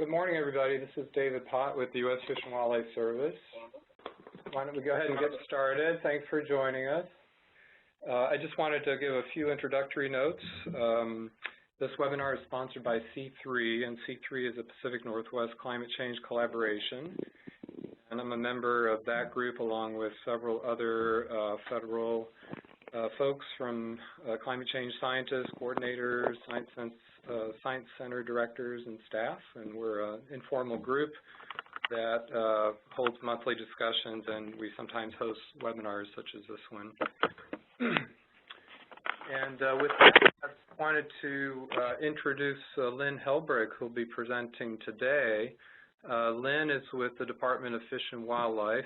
good morning, everybody. This is David Pott with the U.S. Fish and Wildlife Service. Why don't we go ahead and get started? Thanks for joining us. I just wanted to give a few introductory notes. This webinar is sponsored by C3, and C3 is a Pacific Northwest Climate Change Collaboration. And I'm a member of that group along with several other federal folks from climate change scientists, coordinators, science center directors, and staff. And we're an informal group that holds monthly discussions, and we sometimes host webinars such as this one. And with that, I wanted to introduce Lynn Helbrecht, who will be presenting today. Lynn is with the Department of Fish and Wildlife,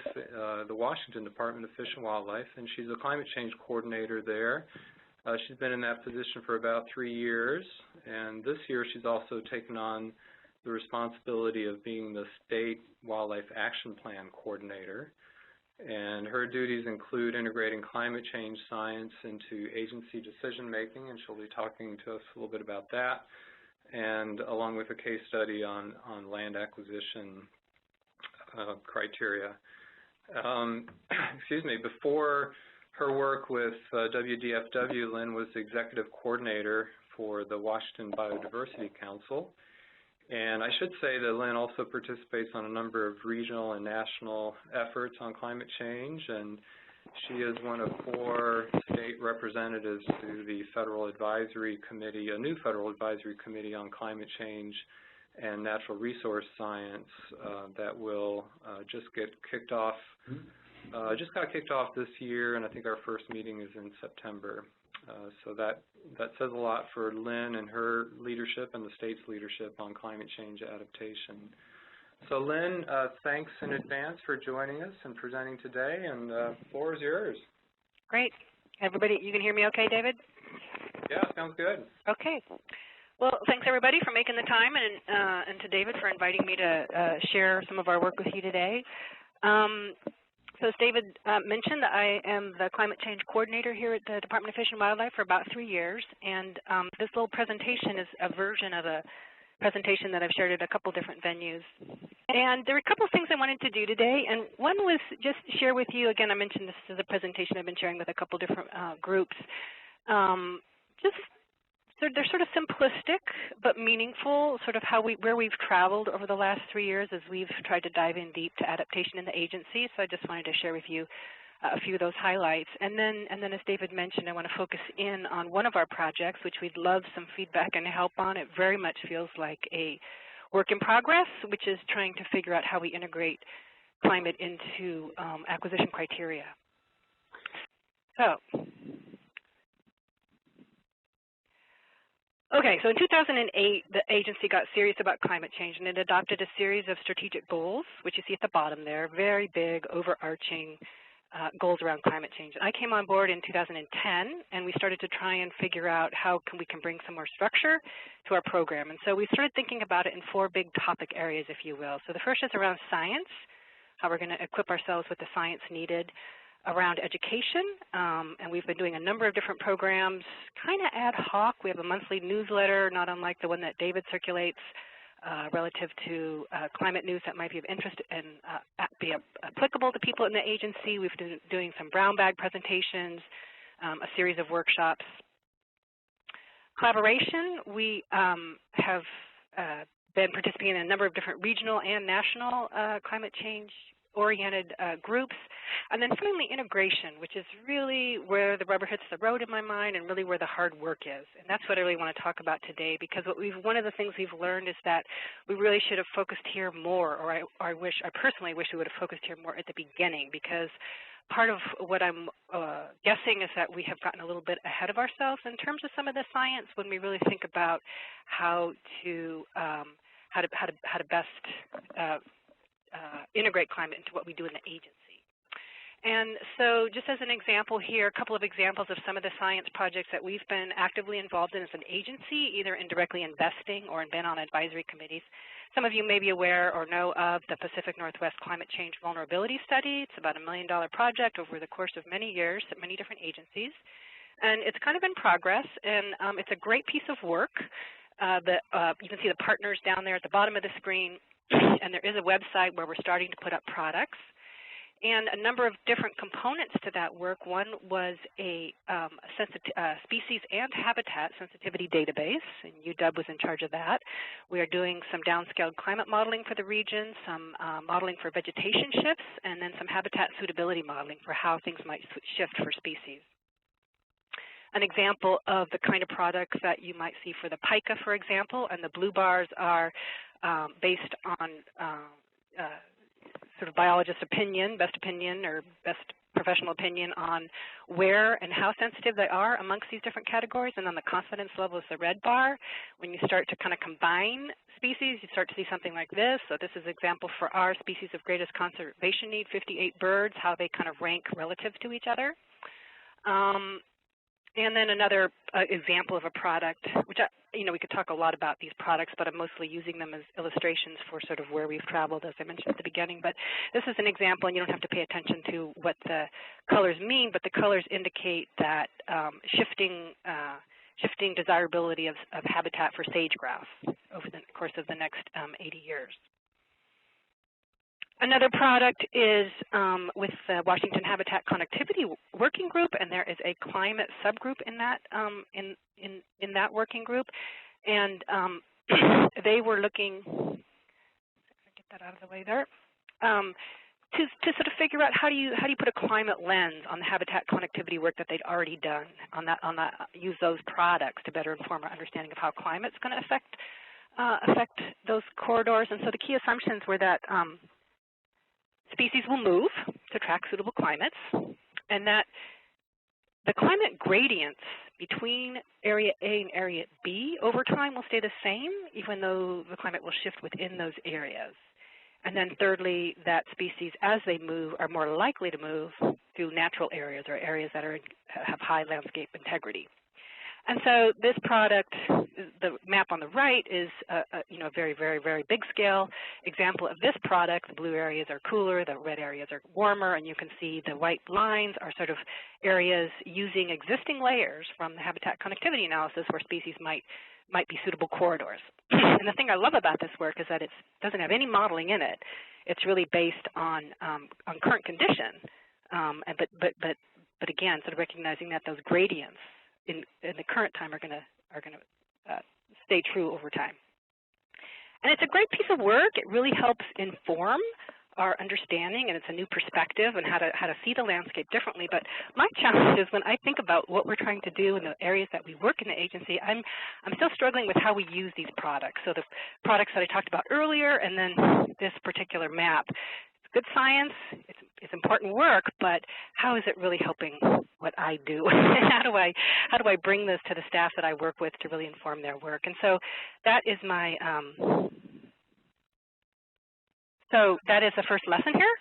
the Washington Department of Fish and Wildlife, and she's a climate change coordinator there. She's been in that position for about 3 years, and this year she's also taken on the responsibility of being the State Wildlife Action Plan coordinator. And her duties include integrating climate change science into agency decision-making, and she'll be talking to us a little bit about that, and along with a case study on land acquisition criteria. Excuse me, before her work with WDFW, Lynn was the executive coordinator for the Washington Biodiversity Council. And I should say that Lynn also participates on a number of regional and national efforts on climate change, and she is one of 4 state representatives to the Federal Advisory Committee, a new Federal Advisory Committee on Climate Change and Natural Resource Science that will just get kicked off, just got kicked off this year, and I think our first meeting is in September. So that says a lot for Lynn and her leadership and the state's leadership on climate change adaptation. So Lynn, thanks in advance for joining us and presenting today, and the floor is yours. Great. Everybody, you can hear me okay, David? Yeah, sounds good. Okay. Well, thanks everybody for making the time, and to David for inviting me to share some of our work with you today. So as David mentioned, I am the climate change coordinator here at the Department of Fish and Wildlife for about 3 years, and this little presentation is a version of a presentation that I've shared at a couple different venues. And there are a couple of things I wanted to do today, and one was just share with you, again, I mentioned this is a presentation I've been sharing with a couple different groups, so they're sort of simplistic but meaningful, sort of where we've traveled over the last 3 years as we've tried to dive in deep to adaptation in the agency. So I just wanted to share with you a few of those highlights. And then as David mentioned, I want to focus in on one of our projects, which we'd love some feedback and help on. It very much feels like a work in progress, which is trying to figure out how we integrate climate into acquisition criteria. So. Okay, so in 2008, the agency got serious about climate change, and it adopted a series of strategic goals, which you see at the bottom there, very big, overarching goals around climate change. I came on board in 2010, and we started to try and figure out how we can bring some more structure to our program. And so we started thinking about it in 4 big topic areas, if you will. So the first is around science, how we're going to equip ourselves with the science needed. Around education, and we've been doing a number of different programs, kind of ad hoc. We have a monthly newsletter, not unlike the one that David circulates, relative to climate news that might be of interest and be applicable to people in the agency. We've been doing some brown bag presentations, a series of workshops. Collaboration, we have been participating in a number of different regional and national climate change oriented groups. And then finally, integration, which is really where the rubber hits the road in my mind and really where the hard work is. And that's what I really want to talk about today, because one of the things we've learned is that we really should have focused here more, or I personally wish we would have focused here more at the beginning, because part of what I'm guessing is that we have gotten a little bit ahead of ourselves in terms of some of the science when we really think about how to best integrate climate into what we do in the agency. And so just as an example here, a couple of examples of some of the science projects that we've been actively involved in as an agency, either indirectly investing or been on advisory committees. Some of you may be aware or know of the Pacific Northwest Climate Change Vulnerability Study. It's about $1 million project over the course of many years at many different agencies. And it's kind of in progress, and it's a great piece of work. You can see the partners down there at the bottom of the screen, and there is a website where we're starting to put up products. And a number of different components to that work. One was a species and habitat sensitivity database, and UW was in charge of that. We are doing some downscaled climate modeling for the region, some modeling for vegetation shifts, and then some habitat suitability modeling for how things might shift for species. An example of the kind of products that you might see for the pika, for example, and the blue bars are based on sort of biologist opinion, best professional opinion on where and how sensitive they are amongst these different categories, and then the confidence level is the red bar. When you start to kind of combine species, you start to see something like this. So this is an example for our species of greatest conservation need, 58 birds, how they kind of rank relative to each other. And then another example of a product, which, we could talk a lot about these products, but I'm mostly using them as illustrations for sort of where we've traveled, as I mentioned at the beginning. But this is an example, and you don't have to pay attention to what the colors mean, but the colors indicate that shifting desirability of habitat for sage-grouse over the course of the next 80 years. Another product is with the Washington Habitat Connectivity Working Group, and there is a climate subgroup in that in that working group, and they were looking. Get that out of the way there. To sort of figure out how do you put a climate lens on the habitat connectivity work that they'd already done on that use those products to better inform our understanding of how climate's going to affect those corridors. And so the key assumptions were that species will move to track suitable climates, and that the climate gradients between area A and area B over time will stay the same, even though the climate will shift within those areas. And then thirdly, that species, as they move, are more likely to move through natural areas or areas that have high landscape integrity. And so this product, the map on the right, is a very, very, very big scale example of this product. The blue areas are cooler, the red areas are warmer, and you can see the white lines are sort of areas using existing layers from the habitat connectivity analysis where species might be suitable corridors. And the thing I love about this work is that it doesn't have any modeling in it. It's really based on current condition, but again, sort of recognizing that those gradients in the current time are going to stay true over time. And it's a great piece of work. It really helps inform our understanding, and it's a new perspective and how to see the landscape differently. But my challenge is when I think about what we're trying to do in the areas that we work in the agency, I'm still struggling with how we use these products. So the products that I talked about earlier, and then this particular map. Good science, it's important work, but how is it really helping what I do? how do I bring this to the staff that I work with to really inform their work? And so that is my that is the first lesson here,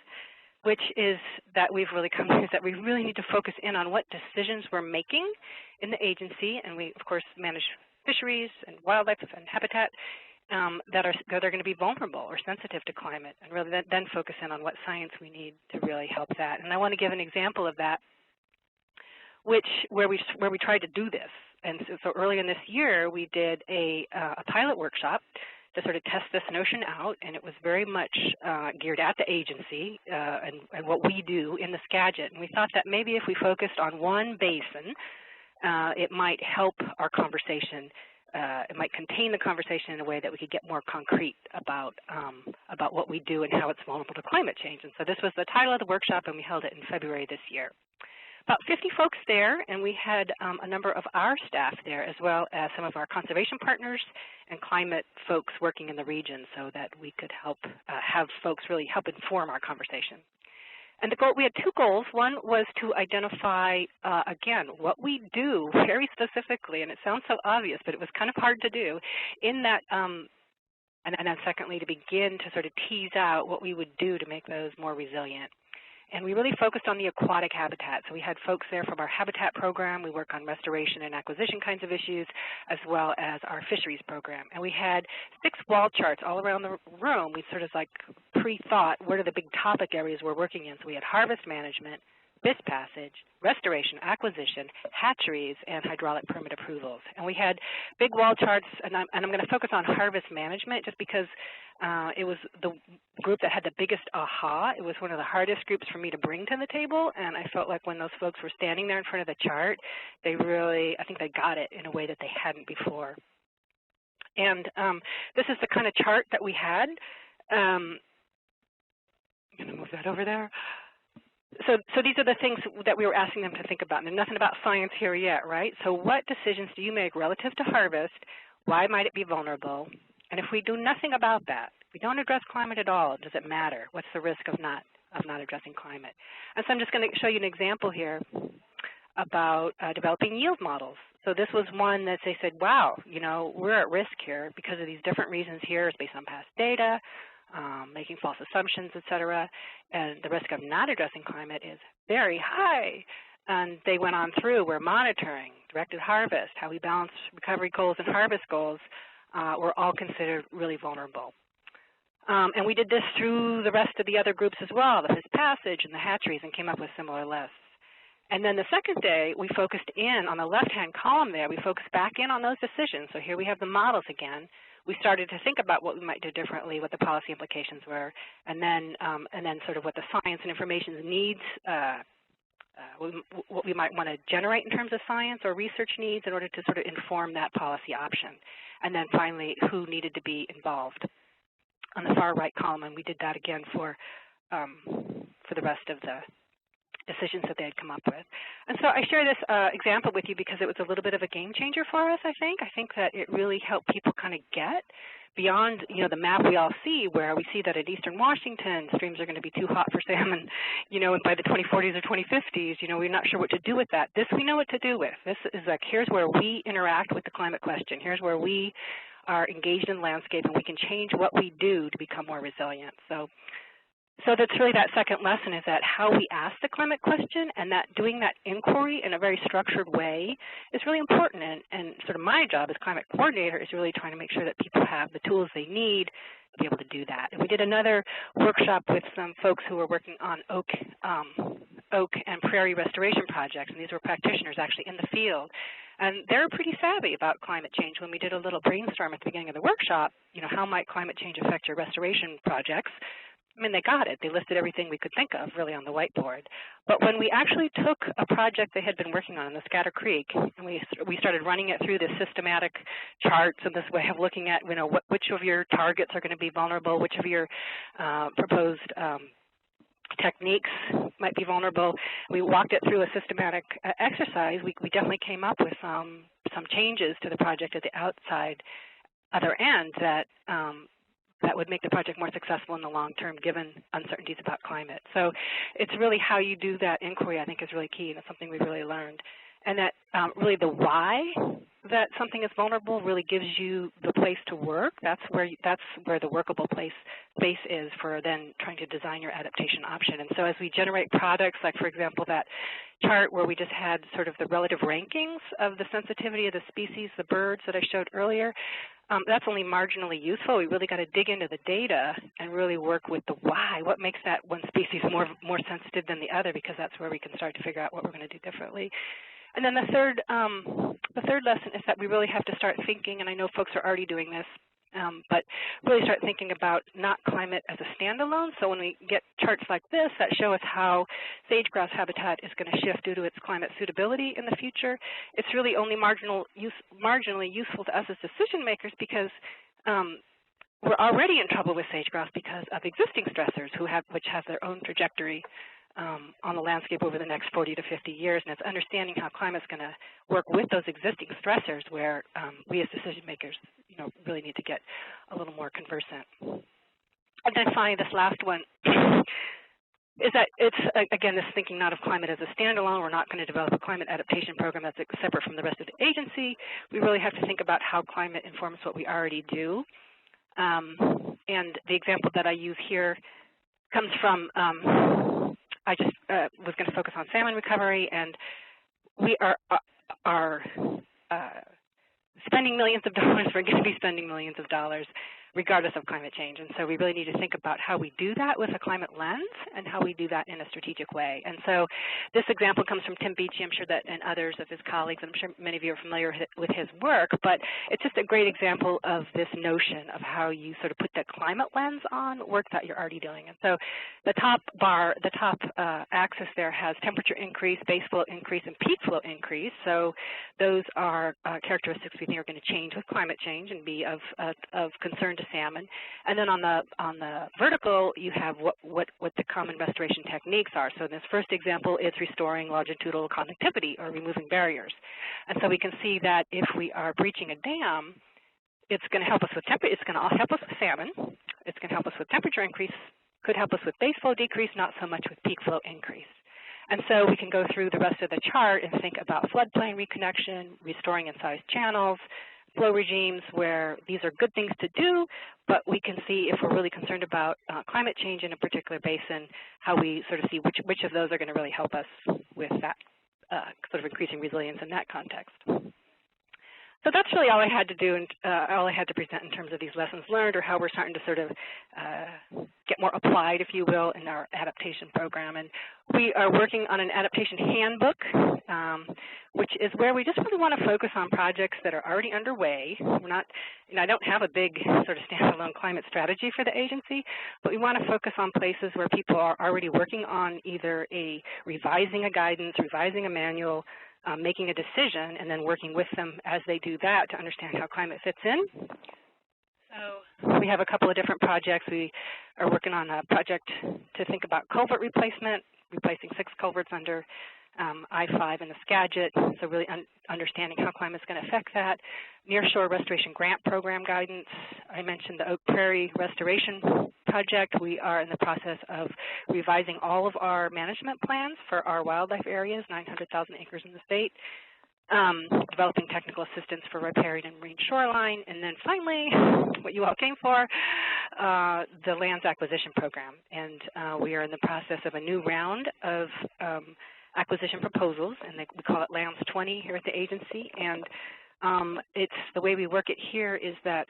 which is that we've really come to is that we really need to focus in on what decisions we're making in the agency, and we of course manage fisheries and wildlife and habitat. That are going to be vulnerable or sensitive to climate, and really then focus in on what science we need to really help that. And I want to give an example of that, where we tried to do this. And so early in this year, we did a pilot workshop to sort of test this notion out, and it was very much geared at the agency and what we do in the Skagit. And we thought that maybe if we focused on one basin, it might help our conversation. It might contain the conversation in a way that we could get more concrete about what we do and how it's vulnerable to climate change. And so this was the title of the workshop, and we held it in February this year. About 50 folks there, and we had a number of our staff there, as well as some of our conservation partners and climate folks working in the region, so that we could help have folks really help inform our conversation. And we had two goals. One was to identify, again, what we do very specifically, and it sounds so obvious, but it was kind of hard to do, in that, and then secondly, to begin to sort of tease out what we would do to make those more resilient. And we really focused on the aquatic habitat. So we had folks there from our habitat program. We work on restoration and acquisition kinds of issues, as well as our fisheries program. And we had 6 wall charts all around the room. We sort of like pre-thought what are the big topic areas we're working in. So we had harvest management, fish passage, restoration, acquisition, hatcheries, and hydraulic permit approvals. And we had big wall charts, and I'm going to focus on harvest management just because it was the group that had the biggest aha. It was one of the hardest groups for me to bring to the table, and I felt like when those folks were standing there in front of the chart, they really, I think they got it in a way that they hadn't before. And this is the kind of chart that we had. I'm going to move that over there. So these are the things that we were asking them to think about. And there's nothing about science here yet, right? So what decisions do you make relative to harvest? Why might it be vulnerable? And if we do nothing about that, if we don't address climate at all, does it matter? What's the risk of not addressing climate? And so I'm just going to show you an example here about developing yield models. So this was one that they said, wow, you know, we're at risk here because of these different reasons here. It's based on past data, making false assumptions, et cetera, and the risk of not addressing climate is very high. And they went on through, we're monitoring, directed harvest, how we balance recovery goals and harvest goals were all considered really vulnerable. And we did this through the rest of the other groups as well, the fish passage and the hatcheries, and came up with similar lists. And then the second day, we focused in on the left-hand column there. We focused back in on those decisions. So here we have the models again. We started to think about what we might do differently, what the policy implications were, and then sort of what the science and information needs, what we might want to generate in terms of science or research needs in order to sort of inform that policy option. And then finally, who needed to be involved on the far right column, and we did that again for the rest of the decisions that they had come up with. And so I share this example with you because it was a little bit of a game changer for us, I think. I think that it really helped people kind of get beyond, you know, the map we all see, where we see that in eastern Washington, streams are going to be too hot for salmon, you know, and by the 2040s or 2050s, you know, we're not sure what to do with that. This we know what to do with. This is like, here's where we interact with the climate question. Here's where we are engaged in landscape, and we can change what we do to become more resilient. So that's really that second lesson, is that how we ask the climate question, and that doing that inquiry in a very structured way is really important. And sort of my job as climate coordinator is really trying to make sure that people have the tools they need to be able to do that. And we did another workshop with some folks who were working on oak and prairie restoration projects, and these were practitioners actually in the field. And they're pretty savvy about climate change. When we did a little brainstorm at the beginning of the workshop, you know, how might climate change affect your restoration projects? I mean, they got it. They listed everything we could think of, really, on the whiteboard. But when we actually took a project they had been working on in the Scatter Creek, and we started running it through this systematic charts and this way of looking at, you know, which of your targets are going to be vulnerable, which of your proposed techniques might be vulnerable. We walked it through a systematic exercise. We definitely came up with some changes to the project at the outside other end that would make the project more successful in the long term, given uncertainties about climate. So it's really how you do that inquiry, I think, is really key, and it's something we've really learned. And that really the why that something is vulnerable really gives you the place to work. That's where the workable space is for then trying to design your adaptation option. And so as we generate products, like for example that chart where we just had sort of the relative rankings of the sensitivity of the species, the birds that I showed earlier, that's only marginally useful. We really got to dig into the data and really work with the why. What makes that one species more sensitive than the other? Because that's where we can start to figure out what we're going to do differently. And then the third lesson is that we really have to start thinking, and I know folks are already doing this, but really start thinking about not climate as a standalone. So when we get charts like this that show us how sage-grouse habitat is going to shift due to its climate suitability in the future, it's really only marginally useful to us as decision makers, because we're already in trouble with sage-grouse because of existing stressors which have their own trajectory on the landscape over the next 40 to 50 years, and it's understanding how climate's going to work with those existing stressors where we as decision makers, you know, really need to get a little more conversant. And then finally, this last one is that it's, again, this thinking not of climate as a standalone. We're not going to develop a climate adaptation program that's separate from the rest of the agency. We really have to think about how climate informs what we already do. And the example that I use here comes from I just was going to focus on salmon recovery, and we are spending millions of dollars. We're going to be spending millions of dollars regardless of climate change. And so we really need to think about how we do that with a climate lens and how we do that in a strategic way. And so this example comes from Tim Beachy, I'm sure that, and others of his colleagues. I'm sure many of you are familiar with his work, but it's just a great example of this notion of how you sort of put that climate lens on work that you're already doing. And so the top bar, the top axis there has temperature increase, base flow increase, and peak flow increase. So those are characteristics we think are going to change with climate change and be of concern to salmon. And then on the vertical, you have what the common restoration techniques are. So in this first example, it's restoring longitudinal conductivity or removing barriers. And so we can see that if we are breaching a dam, it's going to help us with it's going to help us with salmon. It's going to help us with temperature increase. Could help us with base flow decrease, not so much with peak flow increase. And so we can go through the rest of the chart and think about floodplain reconnection, restoring incised channels, flow regimes where these are good things to do, but we can see if we're really concerned about climate change in a particular basin, how we sort of see which of those are going to really help us with that sort of increasing resilience in that context. So that's really all I had to do, and all I had to present in terms of these lessons learned, or how we're starting to sort of get more applied, if you will, in our adaptation program. And we are working on an adaptation handbook, which is where we just really want to focus on projects that are already underway. We're not, I don't have a big sort of standalone climate strategy for the agency, but we want to focus on places where people are already working on either revising a guidance, revising a manual, making a decision, and then working with them as they do that to understand how climate fits in. So we have a couple of different projects. We are working on a project to think about culvert replacement, replacing 6 culverts under I-5 in the Skagit, so really understanding how climate is going to affect that. Nearshore Restoration Grant Program guidance. I mentioned the Oak Prairie Restoration Project. We are in the process of revising all of our management plans for our wildlife areas, 900,000 acres in the state. Developing technical assistance for riparian and marine shoreline. And then finally, what you all came for, the lands acquisition program. And we are in the process of a new round of acquisition proposals, and we call it Lands 20 here at the agency. And it's the way we work it here is that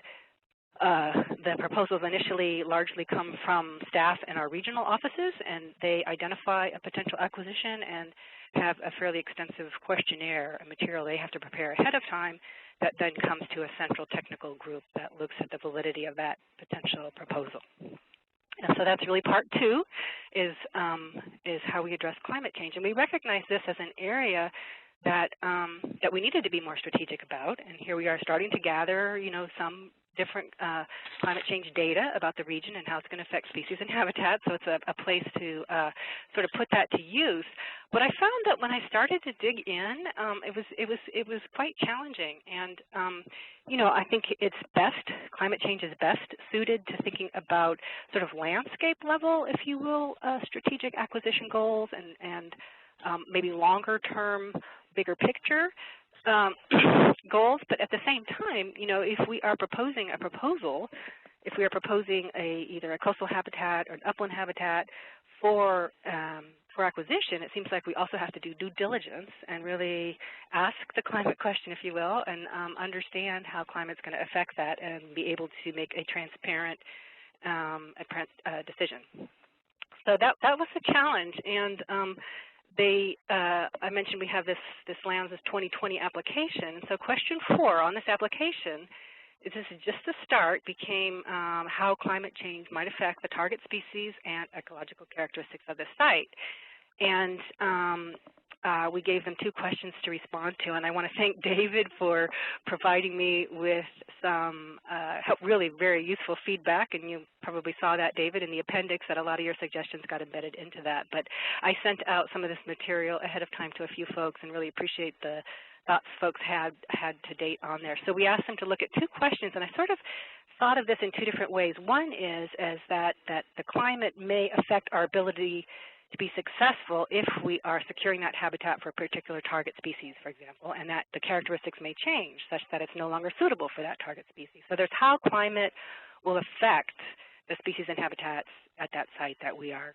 the proposals initially largely come from staff in our regional offices, and they identify a potential acquisition and have a fairly extensive questionnaire, a material they have to prepare ahead of time that then comes to a central technical group that looks at the validity of that potential proposal. And so that's really part 2 is how we address climate change. And we recognize this as an area that we needed to be more strategic about. And here we are starting to gather, some different climate change data about the region and how it's going to affect species and habitat. So it's a place to sort of put that to use. But I found that when I started to dig in, it was quite challenging. And I think it's climate change is best suited to thinking about sort of landscape level, if you will, strategic acquisition goals and maybe longer term, bigger picture goals. But at the same time, if we are proposing a proposal, if we are proposing either a coastal habitat or an upland habitat for acquisition, it seems like we also have to do due diligence and really ask the climate question, if you will, and understand how climate's going to affect that and be able to make a transparent decision. So that was a challenge. And I mentioned we have this Lands 2020 application. So question 4 on this application, this is just the start, became how climate change might affect the target species and ecological characteristics of the site. And we gave them 2 questions to respond to, and I want to thank David for providing me with some really very useful feedback, and you probably saw that, David, in the appendix, that a lot of your suggestions got embedded into that. But I sent out some of this material ahead of time to a few folks and really appreciate the thoughts folks had to date on there. So we asked them to look at 2 questions, and I sort of thought of this in 2 different ways. One is that the climate may affect our ability to be successful if we are securing that habitat for a particular target species, for example, and that the characteristics may change such that it's no longer suitable for that target species. So there's how climate will affect the species and habitats at that site that we are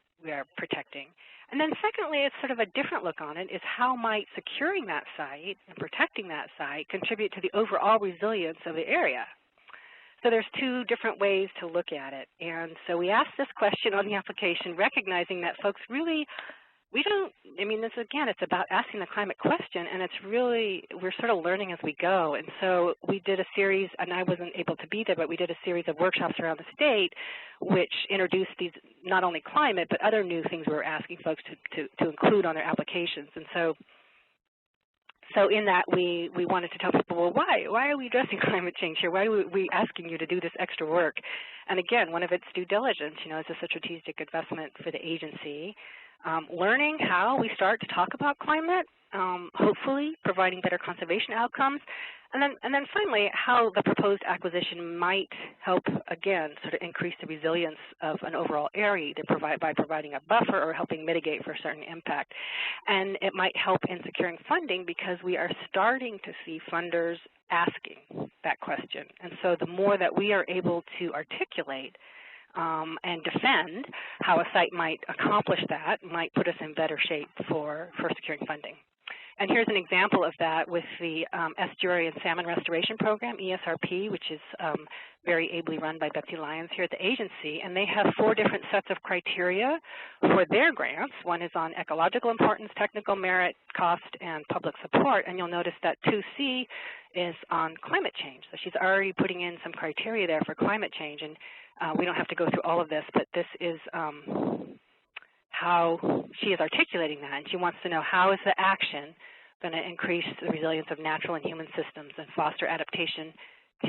protecting. And then secondly, it's sort of a different look on it, is how might securing that site and protecting that site contribute to the overall resilience of the area. So there's two different ways to look at it. And so we asked this question on the application, recognizing that folks really, this again, it's about asking the climate question, and it's really, we're sort of learning as we go. And so we did a series, and I wasn't able to be there, but we did a series of workshops around the state which introduced these, not only climate, but other new things we were asking folks to include on their applications. And so in that, we wanted to tell people, well, why are we addressing climate change here? Why are we asking you to do this extra work? And again, one of its due diligence, is this a strategic investment for the agency? Learning how we start to talk about climate, hopefully providing better conservation outcomes, and then finally, how the proposed acquisition might help, again, sort of increase the resilience of an overall area, either by providing a buffer or helping mitigate for a certain impact. And it might help in securing funding because we are starting to see funders asking that question. And so the more that we are able to articulate and defend how a site might accomplish that, might put us in better shape for securing funding. And here's an example of that with the Estuary and Salmon Restoration Program, ESRP, which is very ably run by Betsy Lyons here at the agency. And they have 4 different sets of criteria for their grants. One is on ecological importance, technical merit, cost, and public support. And you'll notice that 2C is on climate change. So she's already putting in some criteria there for climate change. And we don't have to go through all of this, but this is how she is articulating that. And she wants to know, how is the action going to increase the resilience of natural and human systems and foster adaptation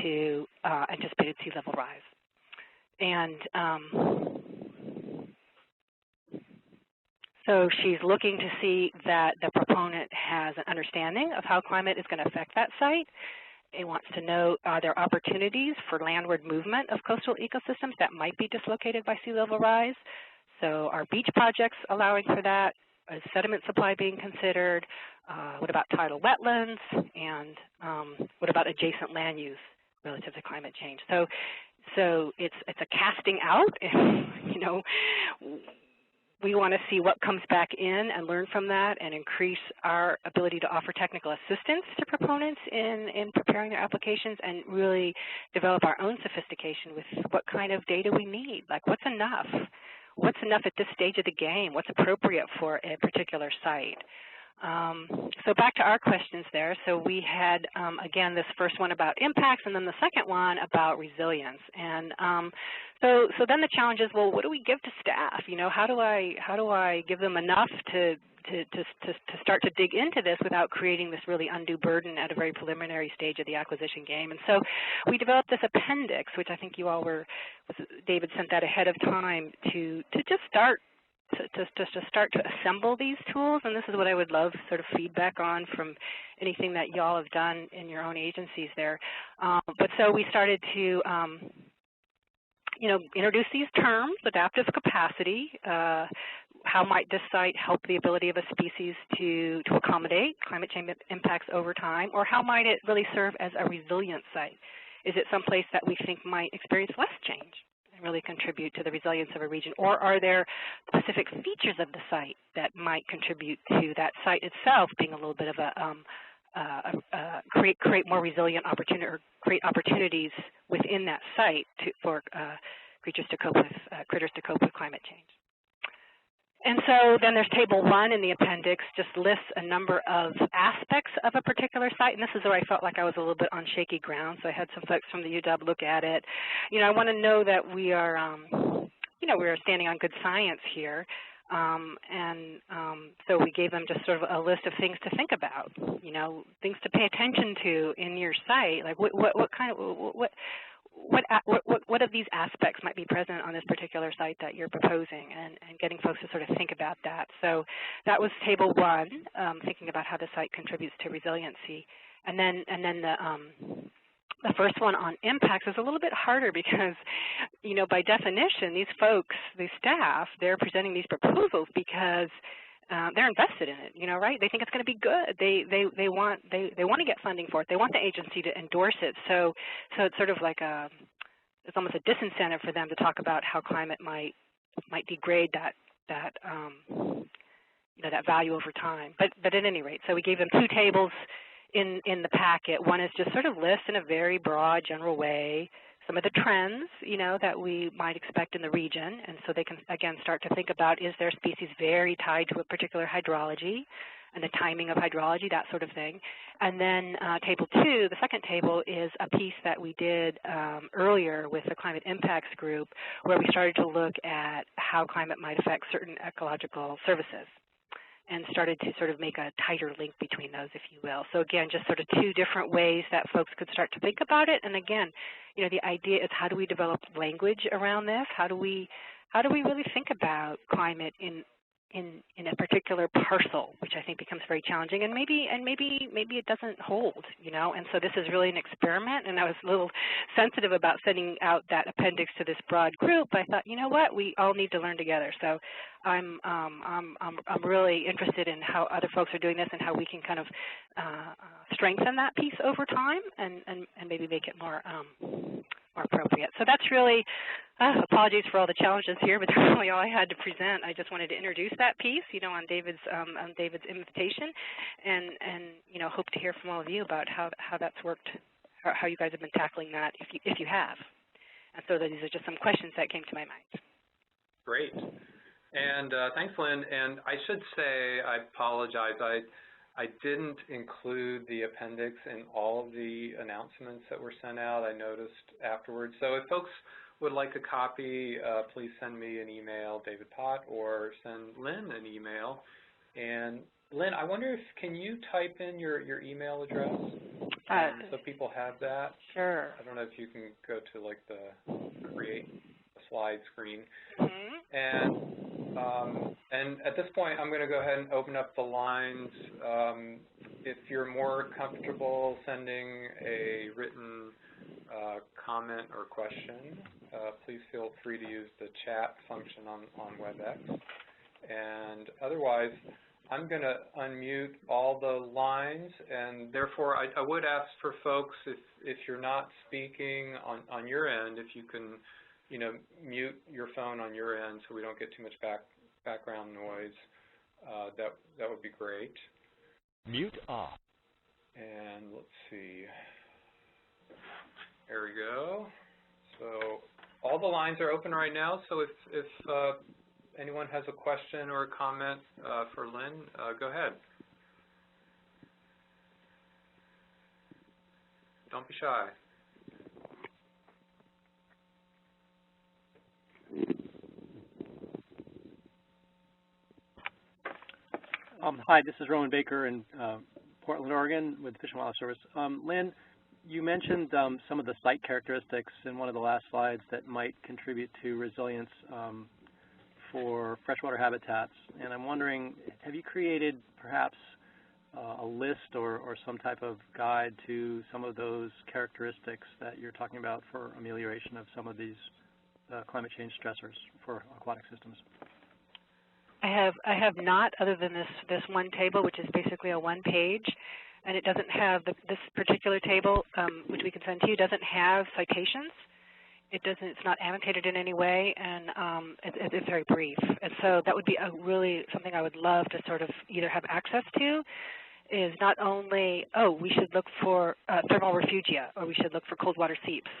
to anticipated sea level rise? And so she's looking to see that the proponent has an understanding of how climate is going to affect that site. It wants to know, are there opportunities for landward movement of coastal ecosystems that might be dislocated by sea level rise? So are beach projects allowing for that? Is sediment supply being considered? What about tidal wetlands? And what about adjacent land use relative to climate change? So it's a casting out. We want to see what comes back in and learn from that and increase our ability to offer technical assistance to proponents in preparing their applications and really develop our own sophistication with what kind of data we need. Like, what's enough? What's enough at this stage of the game? What's appropriate for a particular site? So back to our questions there. So we had, again, this first one about impacts, and then the second one about resilience. And so then the challenge is, well, what do we give to staff? How do I give them enough to start to dig into this without creating this really undue burden at a very preliminary stage of the acquisition game? And so we developed this appendix, which I think you all David sent that ahead of time to just start to assemble these tools. And this is what I would love sort of feedback on from anything that y'all have done in your own agencies there. But so we started to introduce these terms: adaptive capacity. How might this site help the ability of a species to accommodate climate change impacts over time? Or how might it really serve as a resilient site? Is it someplace that we think might experience less change and really contribute to the resilience of a region? Or are there specific features of the site that might contribute to that site itself being a little bit of create more resilient opportunity, or create opportunities within that site for critters to cope with climate change? And so then there's table 1 in the appendix, just lists a number of aspects of a particular site. And this is where I felt like I was a little bit on shaky ground. So I had some folks from the UW look at it. I want to know that we are, we are standing on good science here. So we gave them just sort of a list of things to think about, things to pay attention to in your site. Like what of these aspects might be present on this particular site that you're proposing, and getting folks to sort of think about that. So that was table 1, thinking about how the site contributes to resiliency. And then the first one on impacts is a little bit harder because, by definition, these folks, these staff, they're presenting these proposals because they're invested in it, right? They think it's going to be good. They want to get funding for it. They want the agency to endorse it. So it's sort of like it's almost a disincentive for them to talk about how climate might degrade that value over time. But at any rate, so we gave them 2 tables in the packet. One is just sort of lists in a very broad, general way some of the trends, you know, that we might expect in the region, and so they can, again, start to think about, is their species very tied to a particular hydrology, and the timing of hydrology, that sort of thing. And then table 2, the second table, is a piece that we did earlier with the Climate Impacts Group, where we started to look at how climate might affect certain ecological services, and started to sort of make a tighter link between those, if you will. So again, just sort of 2 different ways that folks could start to think about it. And again, you know, the idea is, how do we develop language around this? How do we really think about climate in a particular parcel, which I think becomes very challenging, and maybe it doesn't hold, you know. And so this is really an experiment, and I was a little sensitive about sending out that appendix to this broad group. I thought, you know what, we all need to learn together. So I'm really interested in how other folks are doing this, and how we can kind of strengthen that piece over time, and maybe make it more appropriate. So that's really, apologies for all the challenges here, but that's really all I had to present. I just wanted to introduce that piece, you know, on David's invitation, and you know, hope to hear from all of you about how that's worked, or how you guys have been tackling that, if you have. And so these are just some questions that came to my mind. Great. And thanks, Lynn. And I should say, I apologize. I didn't include the appendix in all of the announcements that were sent out. I noticed afterwards. So if folks would like a copy, please send me an email, David Pott, or send Lynn an email. And Lynn, I wonder if, can you type in your email address so people have that? Sure. I don't know if you can go to like the create a slide screen. And at this point, I'm going to go ahead and open up the lines. If you're more comfortable sending a written comment or question, please feel free to use the chat function on WebEx. And otherwise, I'm going to unmute all the lines, and therefore I would ask for folks, if you're not speaking on your end, if you can, you know, mute your phone on your end so we don't get too much background noise, that would be great. Mute off. And let's see. There we go. So all the lines are open right now, so if anyone has a question or a comment for Lynn, go ahead. Don't be shy. Hi, this is Rowan Baker in Portland, Oregon with Fish and Wildlife Service. Lynn, you mentioned some of the site characteristics in one of the last slides that might contribute to resilience for freshwater habitats. And I'm wondering, have you created perhaps a list or some type of guide to some of those characteristics that you're talking about for amelioration of some of these climate change stressors for aquatic systems? I have not, other than this one table, which is basically a one-page, and it doesn't have this particular table, which we can send to you, doesn't have citations. It's not annotated in any way, and it's very brief. And so that would be really something I would love to sort of either have access to, is not only, oh, we should look for thermal refugia, or we should look for cold water seeps.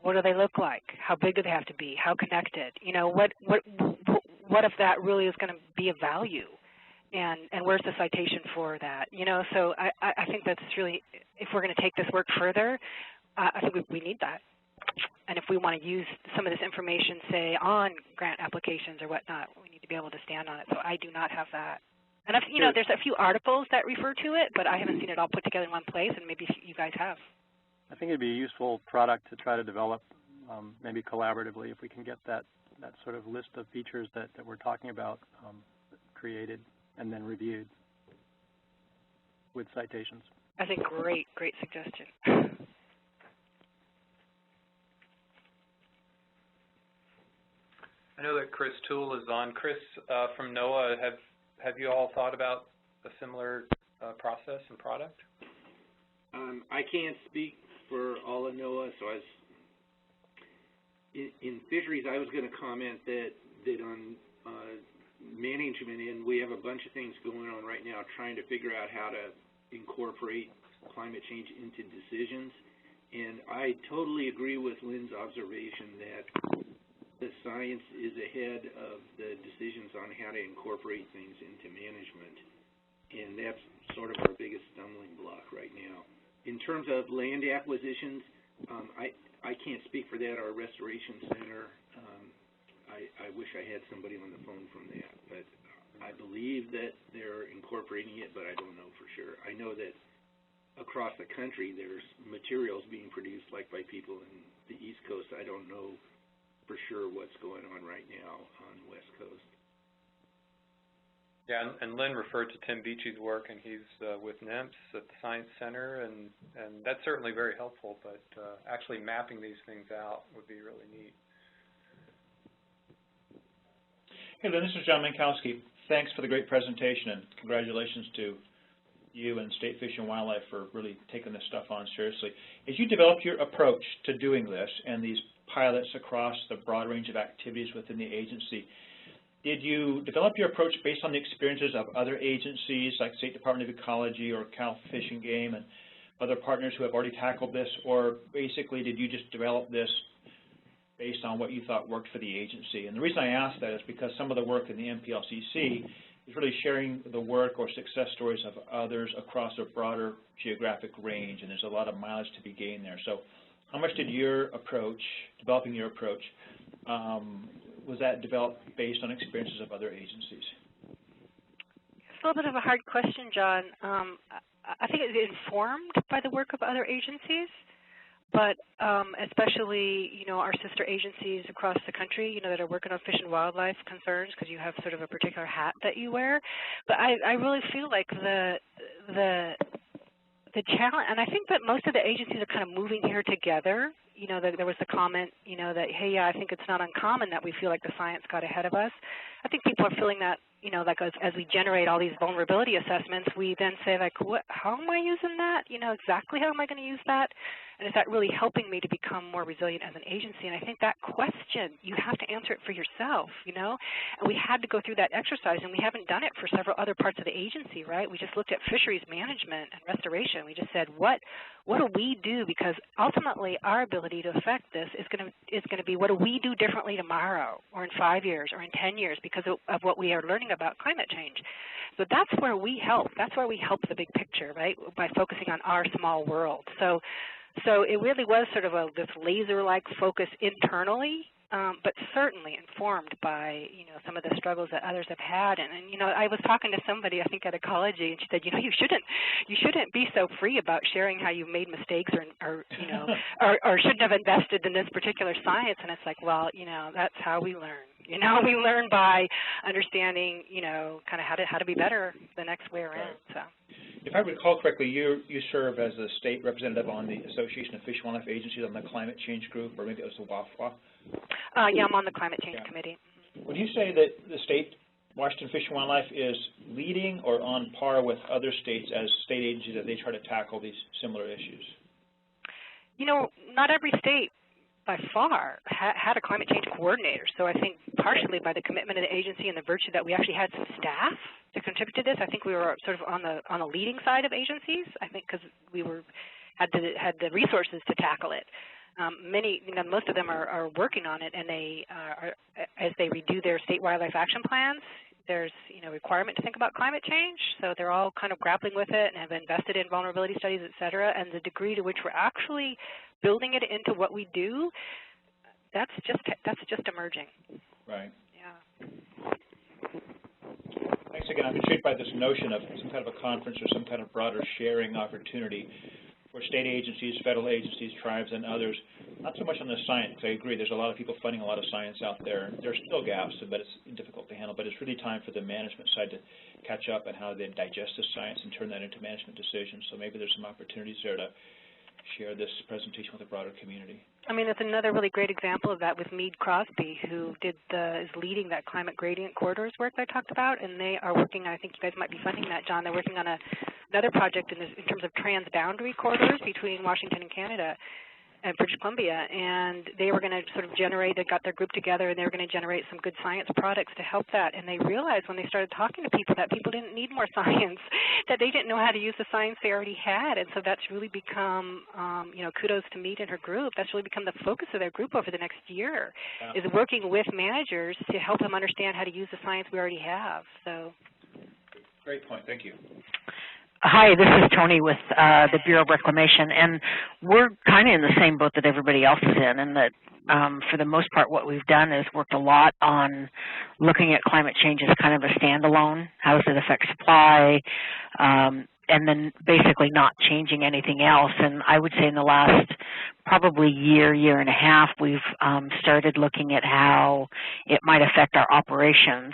What do they look like? How big do they have to be? How connected? You know, what if that really is going to be of value? And where's the citation for that? You know, so I think that's really, if we're going to take this work further, I think we need that. And if we want to use some of this information, say, on grant applications or whatnot, we need to be able to stand on it. So I do not have that. And, you know, there's a few articles that refer to it, but I haven't seen it all put together in one place, and maybe you guys have. I think it would be a useful product to try to develop, maybe collaboratively, if we can get that sort of list of features that we're talking about created and then reviewed with citations. I think great suggestion. I know that Chris Toole is on. Chris, from NOAA, have you all thought about a similar process and product? I can't speak for all of NOAA, so in fisheries, I was going to comment that on management, and we have a bunch of things going on right now trying to figure out how to incorporate climate change into decisions. And I totally agree with Lynn's observation that the science is ahead of the decisions on how to incorporate things into management. And that's sort of our biggest stumbling block right now. In terms of land acquisitions, I can't speak for that. Our restoration center, I wish I had somebody on the phone from that, but I believe that they're incorporating it, but I don't know for sure. I know that across the country there's materials being produced like by people in the East Coast. I don't know for sure what's going on right now on the West Coast. Yeah, and Lynn referred to Tim Beachy's work, and he's with NIMS at the Science Center, and that's certainly very helpful, but actually mapping these things out would be really neat. Hey, Lynn, this is John Minkowski. Thanks for the great presentation, and congratulations to you and State Fish and Wildlife for really taking this stuff on seriously. As you develop your approach to doing this and these pilots across the broad range of activities within the agency, did you develop your approach based on the experiences of other agencies like State Department of Ecology or Cal Fish and Game and other partners who have already tackled this, or basically did you just develop this based on what you thought worked for the agency? And the reason I ask that is because some of the work in the MPLCC is really sharing the work or success stories of others across a broader geographic range, and there's a lot of mileage to be gained there. So how much did your approach, developing your approach, was that developed based on experiences of other agencies? It's a little bit of a hard question, John. I think it's informed by the work of other agencies, but especially, our sister agencies across the country, that are working on fish and wildlife concerns, because you have sort of a particular hat that you wear. But I really feel like the challenge, and I think that most of the agencies are kind of moving here together. There was the comment, that, hey, yeah, I think it's not uncommon that we feel like the science got ahead of us. I think people are feeling that, like as we generate all these vulnerability assessments, we then say, like, how am I using that? Exactly how am I going to use that? And is that really helping me to become more resilient as an agency? And I think that question, you have to answer it for yourself, And we had to go through that exercise, and we haven't done it for several other parts of the agency, right? We just looked at fisheries management and restoration. We just said, what do we do? Because ultimately, our ability to affect this is going to be, what do we do differently tomorrow, or in 5 years, or in 10 years, because of what we are learning about climate change. So that's where we help. That's where we help the big picture, right, by focusing on our small world. So it really was sort of this laser-like focus internally, but certainly informed by, some of the struggles that others have had. And I was talking to somebody, I think at Ecology, and she said, you shouldn't be so free about sharing how you made mistakes or shouldn't have invested in this particular science. And it's like, well, that's how we learn. We learn by understanding, kind of how to be better the next way around. So. If I recall correctly, you serve as a state representative on the Association of Fish and Wildlife Agencies on the Climate Change Group, or maybe it was the WAFWA? Yeah, I'm on the Climate Change Committee. Would you say that the state, Washington Fish and Wildlife, is leading or on par with other states as state agencies as they try to tackle these similar issues? Not every state by far had a climate change coordinator. So I think partially by the commitment of the agency and the virtue that we actually had some staff to contribute to this, I think we were sort of on the leading side of agencies. I think because we had the resources to tackle it. Most of them are working on it, and they as they redo their state wildlife action plans, there's requirement to think about climate change. So they're all kind of grappling with it and have invested in vulnerability studies, et cetera. And the degree to which we're actually building it into what we do, that's just emerging. Right. Yeah. Thanks again. I'm intrigued by this notion of some kind of a conference or some kind of broader sharing opportunity for state agencies, federal agencies, tribes, and others. Not so much on the science, because I agree, there's a lot of people funding a lot of science out there. There's still gaps, but it's difficult to handle. But it's really time for the management side to catch up and how they digest the science and turn that into management decisions. So maybe there's some opportunities there to share this presentation with the broader community. I mean, that's another really great example of that with Mead Crosby, who is leading that climate gradient corridors work that I talked about, and they are working, I think you guys might be funding that, John. They're working on another project in terms of transboundary corridors between Washington and Canada. British Columbia, and they were going to sort of generate, they got their group together, and they were going to generate some good science products to help that. And they realized when they started talking to people that people didn't need more science, that they didn't know how to use the science they already had. And so that's really become, you know, kudos to Mead and her group. That's really become the focus of their group over the next year, is working with managers to help them understand how to use the science we already have. So, great point. Thank you. Hi, this is Tony with the Bureau of Reclamation, and we're kind of in the same boat that everybody else is in that for the most part what we've done is worked a lot on looking at climate change as kind of a standalone. How does it affect supply? And then basically not changing anything else. And I would say in the last probably year and a half, we've started looking at how it might affect our operations.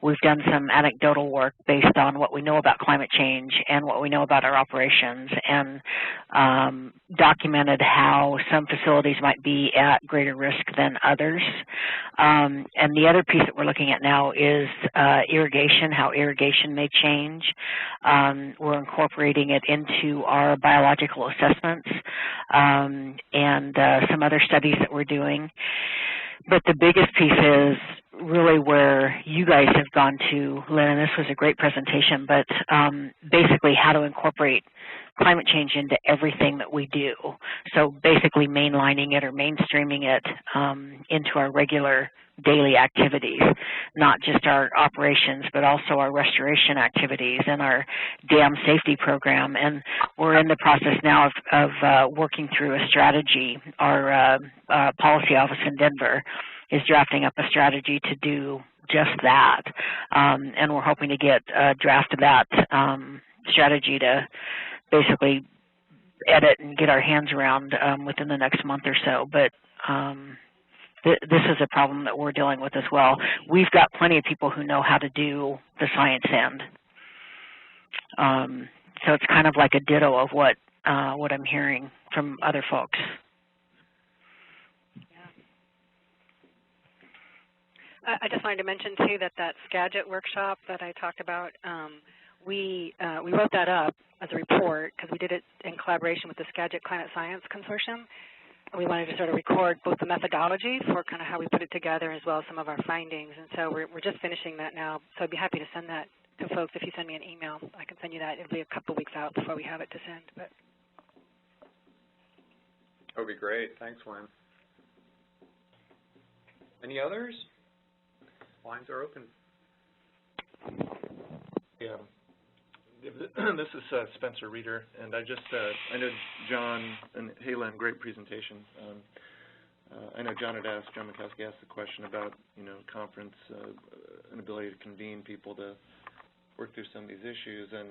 We've done some anecdotal work based on what we know about climate change and what we know about our operations, and documented how some facilities might be at greater risk than others. And the other piece that we're looking at now is irrigation, how irrigation may change. We're incorporating it into our biological assessments and some other studies that we're doing. But the biggest piece is really where you guys have gone to, Lynn, and this was a great presentation, but basically how to incorporate climate change into everything that we do. So basically mainlining it or mainstreaming it into our regular daily activities, not just our operations, but also our restoration activities and our dam safety program. And we're in the process now of working through a strategy. Our policy office in Denver is drafting up a strategy to do just that. And we're hoping to get a draft of that strategy to basically edit and get our hands around within the next month or so. But this is a problem that we're dealing with as well. We've got plenty of people who know how to do the science end. So it's kind of like a ditto of what I'm hearing from other folks. I just wanted to mention, too, that Skagit Workshop that I talked about, we wrote that up as a report because we did it in collaboration with the Skagit Climate Science Consortium. We wanted to sort of record both the methodology for kind of how we put it together as well as some of our findings. And so we're just finishing that now. So I'd be happy to send that to folks. If you send me an email, I can send you that. It'll be a couple weeks out before we have it to send. But that would be great. Thanks, Lynn. Any others? Lines are open. Yeah. This is Spencer Reeder, and I know John and Lynn, great presentation. I know John Minkowski asked the question about, conference, an ability to convene people to work through some of these issues. And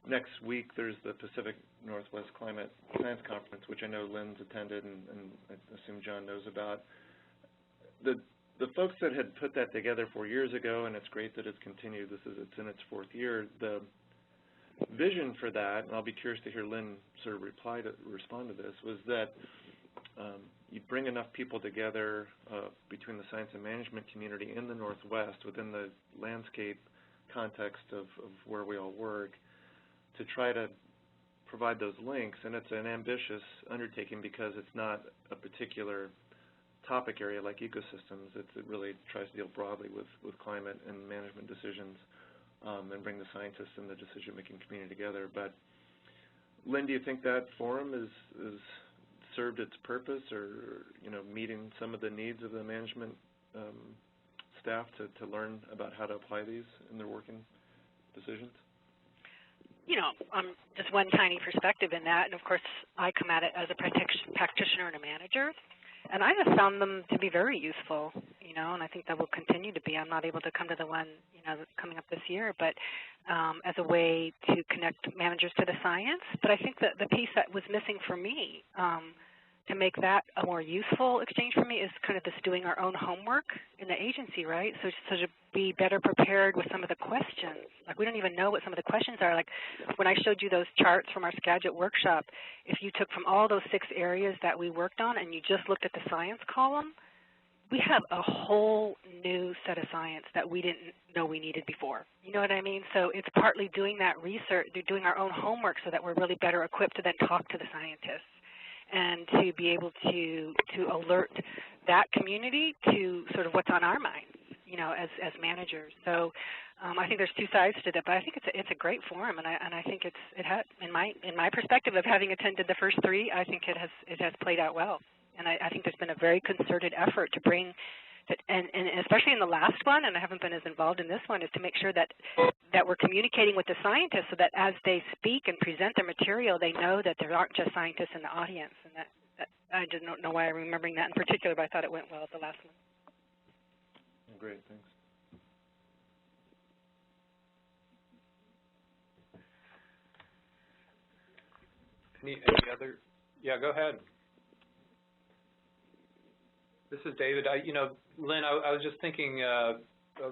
next week there's the Pacific Northwest Climate Science Conference, which I know Lynn's attended and I assume John knows about. The folks that had put that together 4 years ago, and it's great that it's continued, it's in its 4th year, the vision for that, and I'll be curious to hear Lynn sort of respond to this, was that you bring enough people together between the science and management community in the Northwest within the landscape context of where we all work to try to provide those links. And it's an ambitious undertaking because it's not a particular topic area like ecosystems. It really tries to deal broadly with climate and management decisions and bring the scientists and the decision-making community together. But Lynn, do you think that forum is served its purpose, or meeting some of the needs of the management staff to learn about how to apply these in their working decisions? Just one tiny perspective in that, and of course I come at it as a practitioner and a manager. And I have found them to be very useful, and I think that will continue to be. I'm not able to come to the one, coming up this year, but as a way to connect managers to the science. But I think that the piece that was missing for me to make that a more useful exchange for me is kind of this doing our own homework in the agency, right? So to be better prepared with some of the questions. Like, we don't even know what some of the questions are. Like, when I showed you those charts from our Skagit workshop, if you took from all those 6 areas that we worked on and you just looked at the science column, we have a whole new set of science that we didn't know we needed before. You know what I mean? So it's partly doing that research, doing our own homework so that we're really better equipped to then talk to the scientists and to be able to alert that community to sort of what's on our minds, you know, as managers. So I think there's two sides to that, but I think it's a great forum, and I think it has, in my perspective of having attended the first three, I think it has played out well, and I think there's been a very concerted effort to bring that, and especially in the last one, and I haven't been as involved in this one, is to make sure that we're communicating with the scientists so that as they speak and present their material, they know that there aren't just scientists in the audience, and that I just don't know why I'm remembering that in particular, but I thought it went well at the last one. Great, thanks. Any other? Yeah, go ahead. This is David. You know, Lynn, I was just thinking of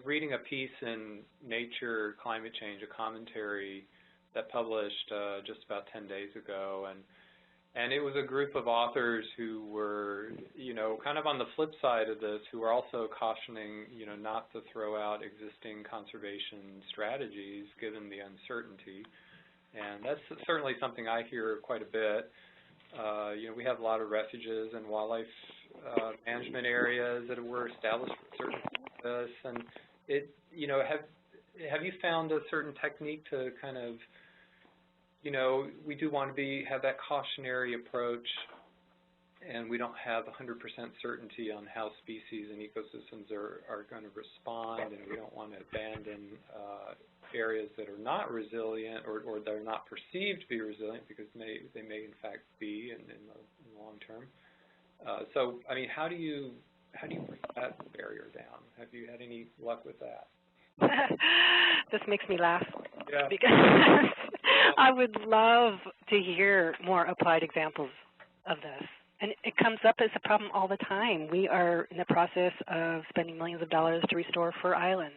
reading a piece in Nature Climate Change, a commentary that published just about 10 days ago, and it was a group of authors who were, you know, kind of on the flip side of this, who were also cautioning, you know, not to throw out existing conservation strategies given the uncertainty. And that's certainly something I hear quite a bit. You know, we have a lot of refuges and wildlife management areas that were established for certain purposes, and you know, have you found a certain technique to kind of, you know, we do want to have that cautionary approach, and we don't have 100% certainty on how species and ecosystems are going to respond, and we don't want to abandon areas that are not resilient or that are not perceived to be resilient, because they may in fact be in the long term. So, I mean, how do you bring that barrier down? Have you had any luck with that? This makes me laugh, yeah. Because I would love to hear more applied examples of this. And it comes up as a problem all the time. We are in the process of spending millions of dollars to restore Fur Island,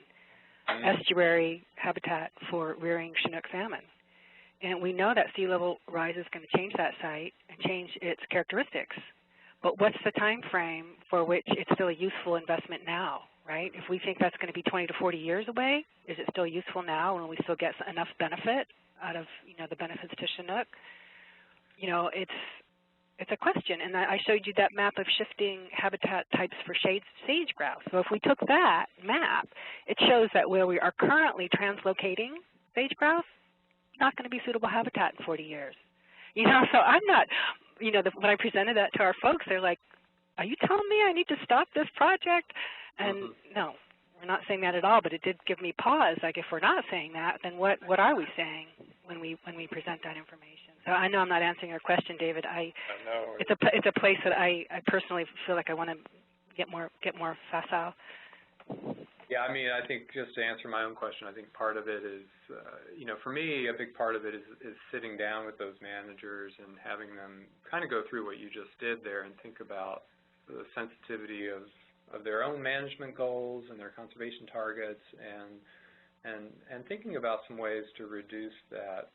estuary habitat for rearing Chinook salmon. And we know that sea level rise is going to change that site and change its characteristics. But what's the time frame for which it's still a useful investment now, right? If we think that's going to be 20 to 40 years away, is it still useful now when we still get enough benefit out of, you know, the benefits to Chinook? You know, it's a question. And I showed you that map of shifting habitat types for sage grouse. So if we took that map, it shows that where we are currently translocating sage grouse, not going to be suitable habitat in 40 years. You know, so I'm not, you know, when I presented that to our folks, they're like, are you telling me I need to stop this project? And no, we're not saying that at all, but it did give me pause. Like, if we're not saying that, then what are we saying when we present that information? So I know I'm not answering your question, David. It's a place that I personally feel like I want to get more facile. Yeah, I mean, I think just to answer my own question, I think part of it is, you know, for me, a big part of it is sitting down with those managers and having them kind of go through what you just did there and think about the sensitivity of their own management goals and their conservation targets, and thinking about some ways to reduce that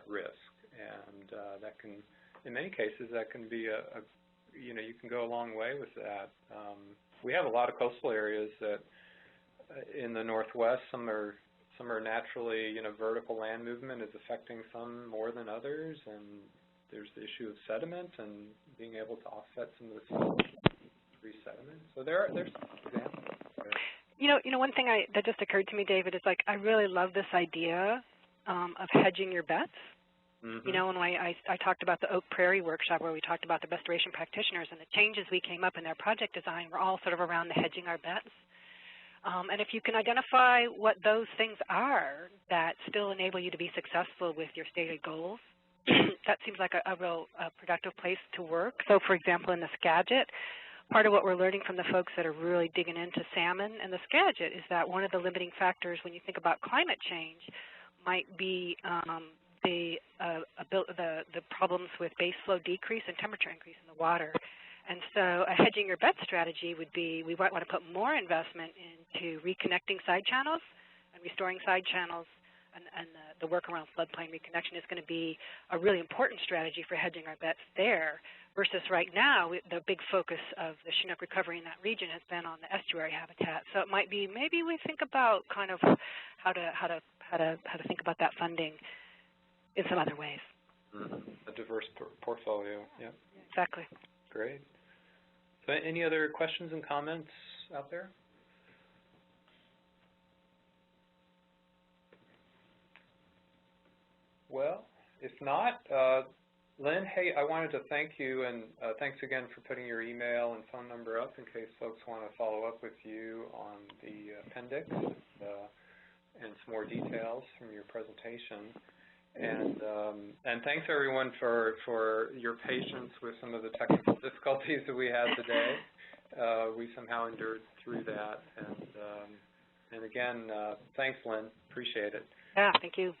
risk. And that can, in many cases, that can be you know, you can go a long way with that. We have a lot of coastal areas that in the Northwest, some are naturally, you know, vertical land movement is affecting some more than others, and there's the issue of sediment and being able to offset some of the sediment. So there's examples. You know, one thing that just occurred to me, David, is like I really love this idea of hedging your bets. You know, when I talked about the Oak Prairie workshop where we talked about the restoration practitioners and the changes we came up in their project design were all sort of around the hedging our bets. And if you can identify what those things are that still enable you to be successful with your stated goals, that seems like a real productive place to work. So, for example, in the Skagit, part of what we're learning from the folks that are really digging into salmon and the Skagit is that one of the limiting factors when you think about climate change might be the problems with base flow decrease and temperature increase in the water. And so a hedging your bet strategy would be we might want to put more investment into reconnecting side channels and restoring side channels, and the work around floodplain reconnection is going to be a really important strategy for hedging our bets there, versus right now the big focus of the Chinook recovery in that region has been on the estuary habitat. So it might be maybe we think about kind of how to think about that funding in some other ways. A diverse portfolio, yeah. Exactly. Great. So any other questions and comments out there? Well, if not, Lynn, hey, I wanted to thank you, and thanks again for putting your email and phone number up in case folks want to follow up with you on the appendix and some more details from your presentation. And thanks everyone for your patience with some of the technical difficulties that we had today. We somehow endured through that, and again, thanks, Lynn. Appreciate it. Yeah, thank you.